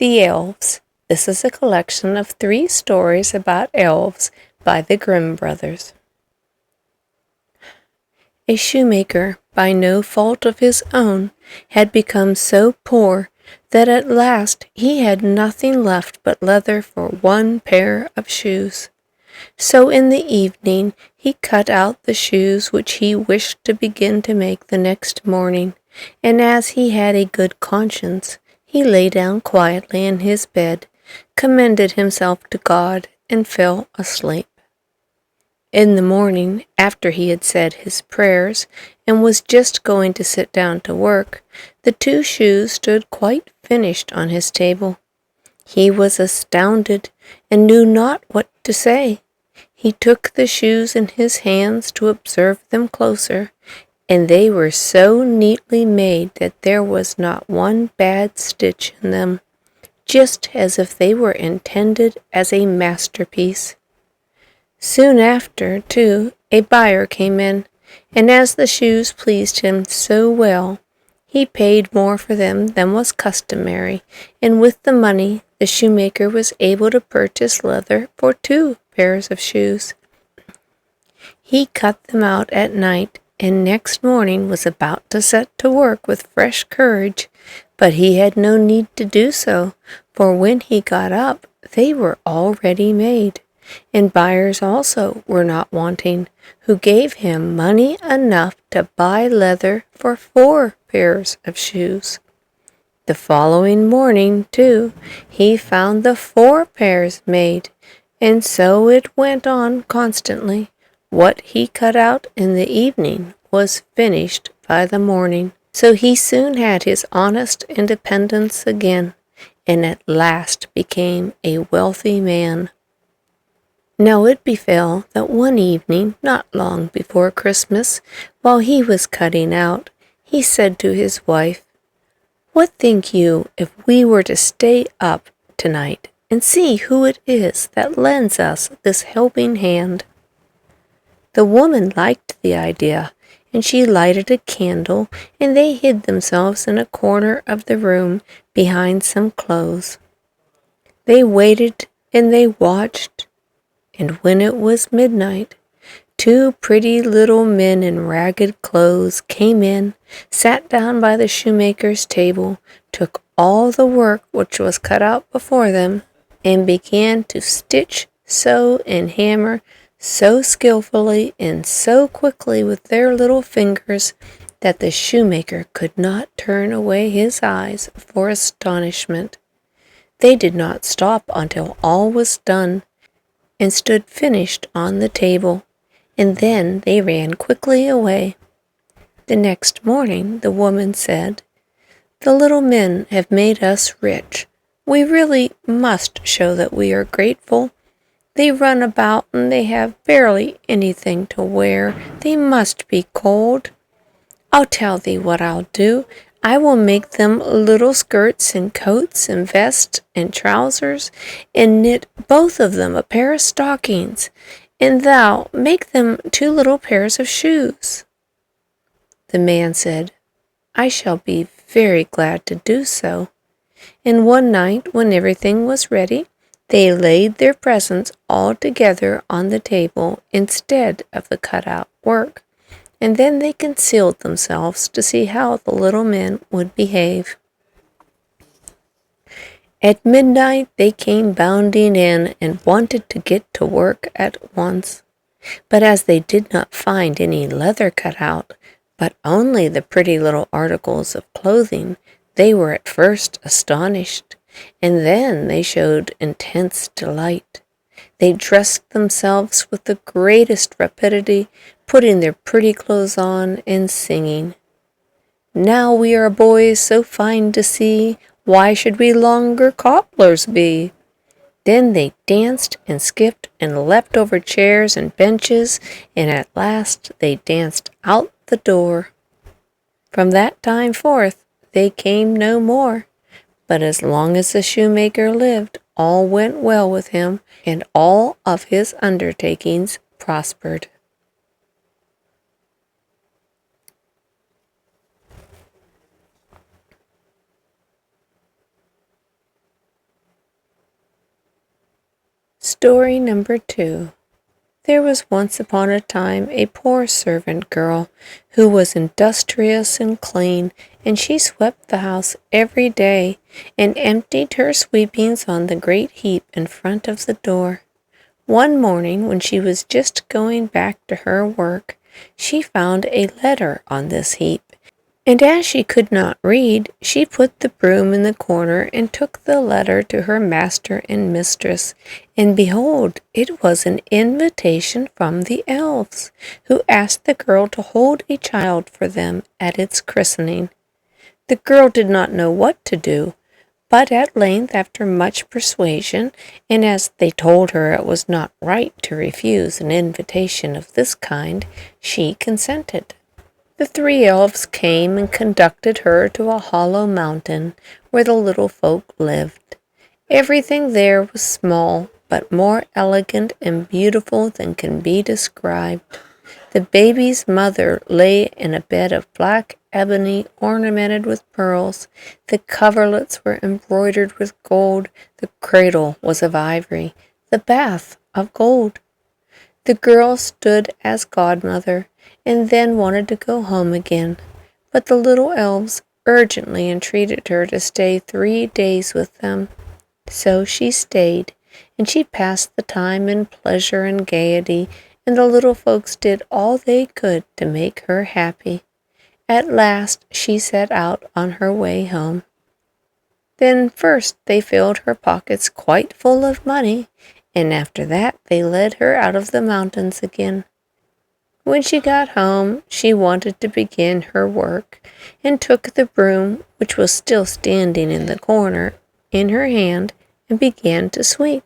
The Elves. This is a collection of 3 stories about elves by the Grimm brothers. A shoemaker, by no fault of his own, had become so poor that at last he had nothing left but leather for 1 pair of shoes. So in the evening he cut out the shoes which he wished to begin to make the next morning, and as he had a good conscience, he lay down quietly in his bed, commended himself to God, and fell asleep. In the morning, after he had said his prayers, and was just going to sit down to work, the 2 shoes stood quite finished on his table. He was astounded, and knew not what to say. He took the shoes in his hands to observe them closer, and they were so neatly made that there was not 1 bad stitch in them, just as if they were intended as a masterpiece. Soon after, too, a buyer came in, and as the shoes pleased him so well, he paid more for them than was customary, and with the money the shoemaker was able to purchase leather for 2 pairs of shoes. He cut them out at night, and next morning was about to set to work with fresh courage, but he had no need to do so, for when he got up they were already made, and buyers also were not wanting, who gave him money enough to buy leather for 4 pairs of shoes. The following morning, too, he found the 4 pairs made, and so it went on constantly. What he cut out in the evening was finished by the morning, so he soon had his honest independence again, and at last became a wealthy man. Now it befell that one evening, not long before Christmas, while he was cutting out, he said to his wife, "What think you if we were to stay up tonight and see who it is that lends us this helping hand?" The woman liked the idea, and she lighted a candle, and they hid themselves in a corner of the room behind some clothes. They waited and they watched, and when it was midnight, 2 pretty little men in ragged clothes came in, sat down by the shoemaker's table, took all the work which was cut out before them, and began to stitch, sew, and hammer so skillfully and so quickly with their little fingers that the shoemaker could not turn away his eyes for astonishment. They did not stop until all was done, and stood finished on the table, and then they ran quickly away. The next morning the woman said, "The little men have made us rich. We really must show that we are grateful. They run about and they have barely anything to wear. They must be cold. I'll tell thee what I'll do. I will make them little skirts and coats and vests and trousers, and knit both of them a pair of stockings, and thou make them 2 little pairs of shoes." The man said, "I shall be very glad to do so." And one night, when everything was ready, they laid their presents all together on the table instead of the cut-out work, and then they concealed themselves to see how the little men would behave. At midnight they came bounding in and wanted to get to work at once. But as they did not find any leather cut out, but only the pretty little articles of clothing, they were at first astonished, and then they showed intense delight. They dressed themselves with the greatest rapidity, putting their pretty clothes on and singing, "Now we are boys so fine to see, why should we longer cobblers be?" Then they danced and skipped and leapt over chairs and benches, and at last they danced out the door. From that time forth they came no more, but as long as the shoemaker lived, all went well with him, and all of his undertakings prospered. Story number 2. There was once upon a time a poor servant girl who was industrious and clean, and she swept the house every day and emptied her sweepings on the great heap in front of the door. One morning, when she was just going back to her work, she found a letter on this heap, and as she could not read, she put the broom in the corner and took the letter to her master and mistress, and behold, it was an invitation from the Elves, who asked the girl to hold a child for them at its christening. The girl did not know what to do, but at length, after much persuasion, and as they told her it was not right to refuse an invitation of this kind, she consented. The 3 elves came and conducted her to a hollow mountain where the little folk lived. Everything there was small, but more elegant and beautiful than can be described. The baby's mother lay in a bed of black ebony ornamented with pearls. The coverlets were embroidered with gold. The cradle was of ivory, the bath of gold. The girl stood as godmother, and then wanted to go home again, but the little elves urgently entreated her to stay 3 days with them. So she stayed, and she passed the time in pleasure and gaiety, and the little folks did all they could to make her happy. At last she set out on her way home. Then first they filled her pockets quite full of money, and after that they led her out of the mountains again. When she got home, she wanted to begin her work, and took the broom, which was still standing in the corner, in her hand, and began to sweep.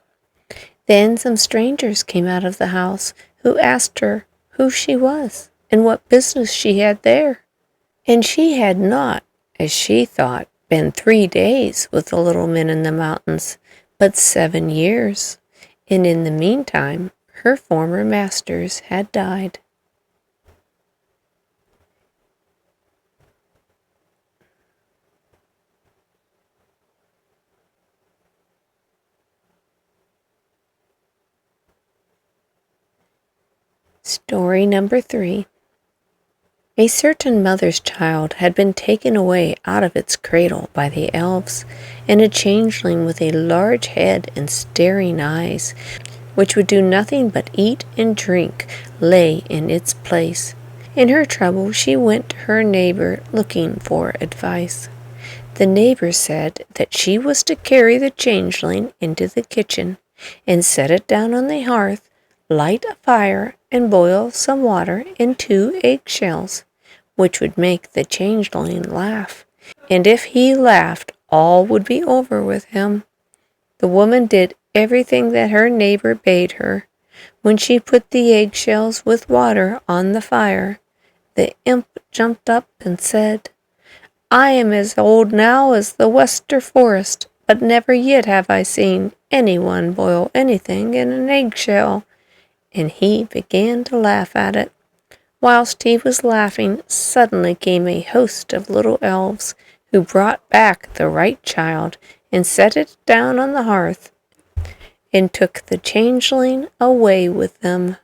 Then some strangers came out of the house, who asked her who she was, and what business she had there. And she had not, as she thought, been 3 days with the little men in the mountains, but 7 years, and in the meantime her former masters had died. Story number 3. A certain mother's child had been taken away out of its cradle by the elves, and a changeling with a large head and staring eyes, which would do nothing but eat and drink, lay in its place. In her trouble she went to her neighbor looking for advice. The neighbor said that she was to carry the changeling into the kitchen, and set it down on the hearth, light a fire, and boil some water in 2 eggshells, which would make the changeling laugh, and if he laughed, all would be over with him. The woman did everything that her neighbor bade her. When she put the eggshells with water on the fire, the imp jumped up and said, "I am as old now as the Wester Forest, but never yet have I seen anyone boil anything in an eggshell." And he began to laugh at it. Whilst he was laughing, suddenly came a host of little elves, who brought back the right child, and set it down on the hearth, and took the changeling away with them.